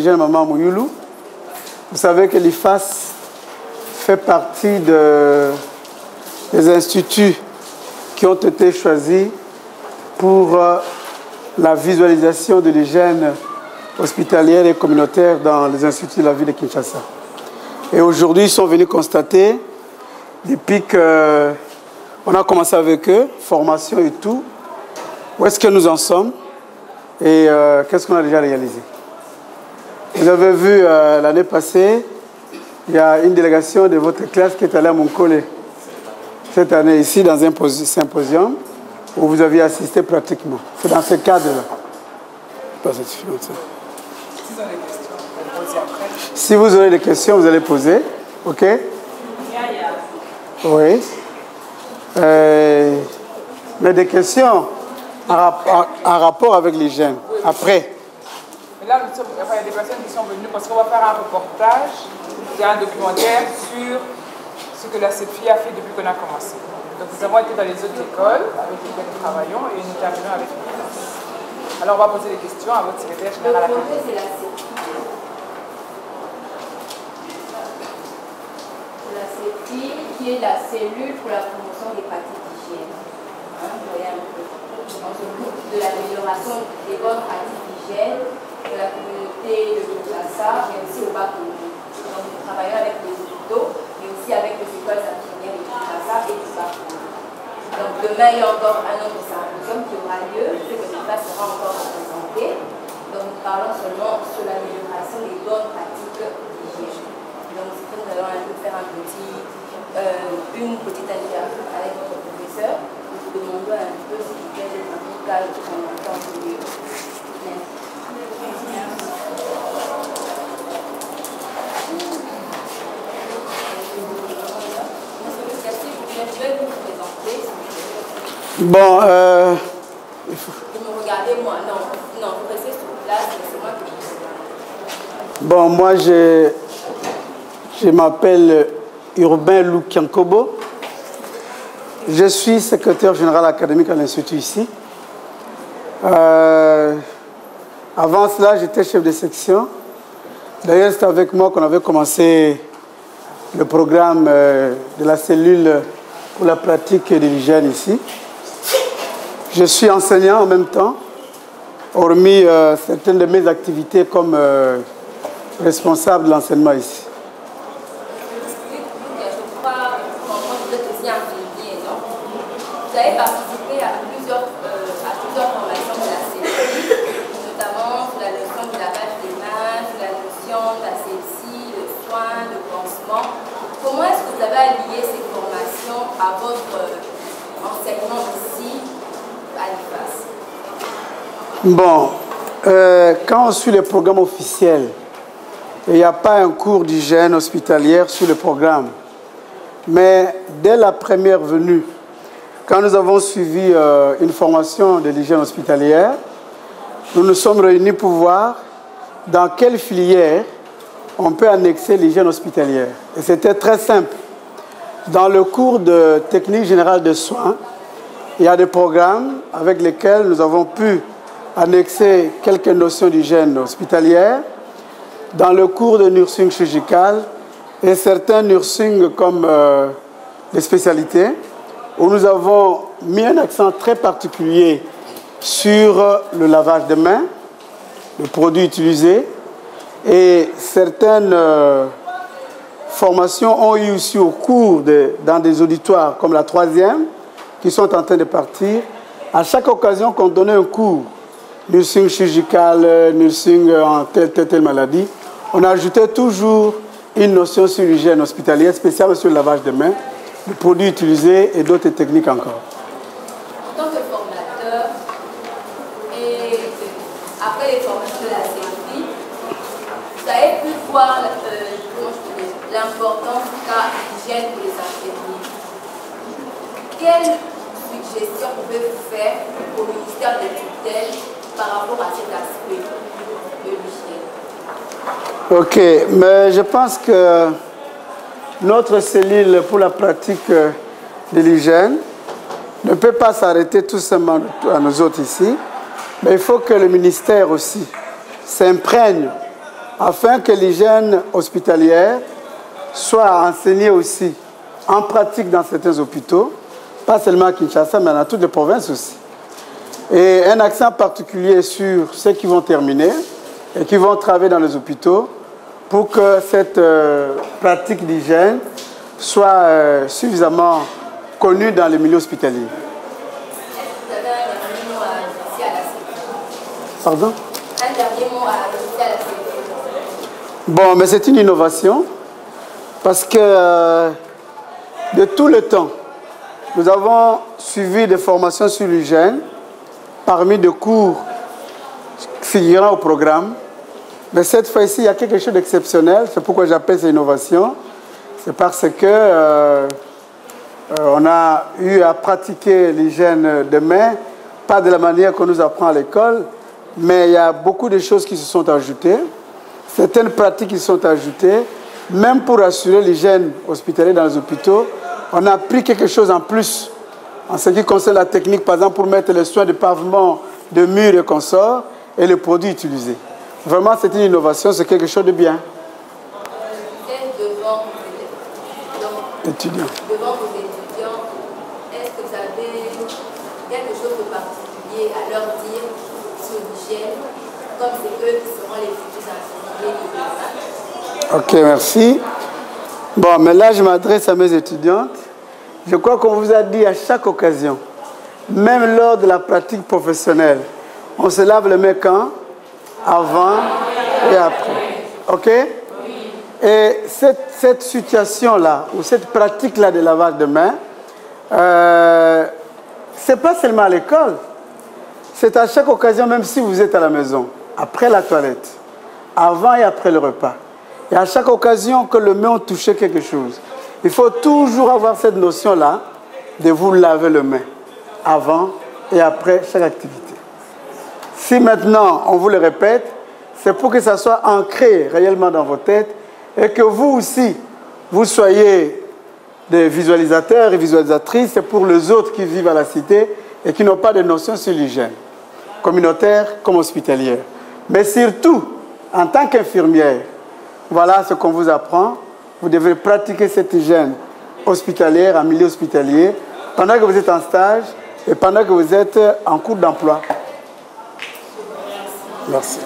l'hygiène Maman Mouyoulou. Vous savez que l'IFAS fait partie des instituts qui ont été choisis pour la visualisation de l'hygiène hospitalière et communautaire dans les instituts de la ville de Kinshasa. Et aujourd'hui, ils sont venus constater, depuis qu'on a commencé avec eux, formation et tout, où est-ce que nous en sommes et qu'est-ce qu'on a déjà réalisé. Vous avez vu l'année passée, il y a une délégation de votre classe qui est allée à Monkole cette année ici dans un symposium où vous aviez assisté pratiquement. C'est dans ce cadre-là. Si vous aurez des questions, vous allez poser. OK? Oui. Mais des questions en rapport avec l'hygiène. Après. Mais là, il y a des personnes qui sont venues parce qu'on va faire un reportage, un documentaire sur ce que la CEPFI a fait depuis qu'on a commencé. Donc nous avons été dans les autres écoles avec lesquelles nous travaillons et nous intervenons avec eux. Alors on va poser des questions à votre secrétaire général. Le projet, c'est la CEPFI. La CEPFI qui est la cellule pour la promotion des pratiques d'hygiène. Vous voyez un peu. On s'occupe de l'amélioration des bonnes pratiques d'hygiène de la communauté de Kinshasa et aussi au Bas-Congo. Donc nous travaillons avec les hôpitaux, mais aussi avec les écoles infirmières de Kinshasa et du Bas-Congo. Donc demain, il y a encore un autre symposium qui aura lieu, ce que l'État sera encore représenté. Donc nous parlons seulement sur l'amélioration des bonnes pratiques d'hygiène. Donc nous allons un peu faire une petite interview avec votre professeur. Nous vous demandons un peu si vous pouvez être un peu calme en temps de lieu. Bon, vous me regardez moi, non, vous restez sur place, mais c'est moi qui vous regarde. Bon, moi je m'appelle Urbain Loukiankobo. Je suis secrétaire général académique à l'Institut ici. Avant cela, j'étais chef de section. D'ailleurs, c'est avec moi qu'on avait commencé le programme de la cellule pour la pratique de l'hygiène ici. Je suis enseignant en même temps, hormis certaines de mes activités comme responsable de l'enseignement ici. Je crois que vous êtes aussi infirmier, non? Vous avez participé à plusieurs formations de la CEPFI, notamment sur la notion du lavage des mains, sur la notion de la sepsie, le soin, le pansement. Comment est-ce que vous avez allié ces formations à votre enseignement ici à l'IFAS? Bon, quand on suit les programmes officiels, il n'y a pas un cours d'hygiène hospitalière sur le programme. Mais dès la première venue, quand nous avons suivi une formation de l'hygiène hospitalière, nous nous sommes réunis pour voir dans quelle filière on peut annexer l'hygiène hospitalière. Et c'était très simple. Dans le cours de technique générale de soins, il y a des programmes avec lesquels nous avons pu annexer quelques notions d'hygiène hospitalière. Dans le cours de nursing chirurgical et certains nursing comme des spécialités, où nous avons mis un accent très particulier sur le lavage de mains, le produit utilisé, et certaines formations ont eu aussi au cours dans des auditoires comme la 3e, qui sont en train de partir. À chaque occasion qu'on donnait un cours, nursing chirurgical, nursing en telle maladie, on ajoutait toujours une notion sur l'hygiène hospitalière, spécialement sur le lavage de mains, le produit utilisé et d'autres techniques encore. En tant que formateur, et après les formations de la CEPFI, vous avez pu voir l'importance qu'a l'hygiène pour les infirmiers. Quelle suggestion pouvez-vous faire au ministère de tutelle par rapport à cet aspect de l'hygiène? Ok, mais je pense que notre cellule pour la pratique de l'hygiène ne peut pas s'arrêter tout simplement à nous autres ici, mais il faut que le ministère aussi s'imprègne afin que l'hygiène hospitalière soit enseignée aussi en pratique dans certains hôpitaux, pas seulement à Kinshasa, mais dans toutes les provinces aussi. Et un accent particulier sur ceux qui vont terminer et qui vont travailler dans les hôpitaux pour que cette pratique d'hygiène soit suffisamment connue dans les milieux hospitaliers. Est-ce que vous avez un dernier mot à adresser à la CFE? Pardon? Un dernier mot à adresser à la CFE? Bon, mais c'est une innovation parce que de tout le temps, nous avons suivi des formations sur l'hygiène parmi des cours figurant au programme. Mais cette fois-ci, il y a quelque chose d'exceptionnel. C'est pourquoi j'appelle ça innovation. C'est parce que on a eu à pratiquer l'hygiène des mains, pas de la manière qu'on nous apprend à l'école, mais il y a beaucoup de choses qui se sont ajoutées. Certaines pratiques qui sont ajoutées, même pour assurer l'hygiène hospitalière dans les hôpitaux, on a appris quelque chose en plus. En ce qui concerne la technique, par exemple, pour mettre les soins de pavement, de murs et consorts, et les produits utilisés. Vraiment, c'est une innovation, c'est quelque chose de bien. Devant vos Étudiants. Est-ce que vous avez quelque chose de particulier à leur dire sur l'hygiène, comme c'est eux qui seront les futurs enseignants? Ok, merci. Bon, mais là, je m'adresse à mes étudiantes. Je crois qu'on vous a dit à chaque occasion, même lors de la pratique professionnelle, on se lave les mains quand? Avant et après. Ok? Et cette situation-là, ou cette pratique-là de lavage de mains, c'est pas seulement à l'école, c'est à chaque occasion, même si vous êtes à la maison, après la toilette, avant et après le repas. Et à chaque occasion que les mains ont touché quelque chose, il faut toujours avoir cette notion-là de vous laver les mains avant et après chaque activité. Si maintenant on vous le répète, c'est pour que ça soit ancré réellement dans vos têtes et que vous aussi, vous soyez des visualisateurs et visualisatrices, c'est pour les autres qui vivent à la cité et qui n'ont pas de notion sur l'hygiène, communautaire comme hospitalière. Mais surtout, en tant qu'infirmière, voilà ce qu'on vous apprend. Vous devez pratiquer cette hygiène hospitalière, en milieu hospitalier, pendant que vous êtes en stage et pendant que vous êtes en cours d'emploi. Merci.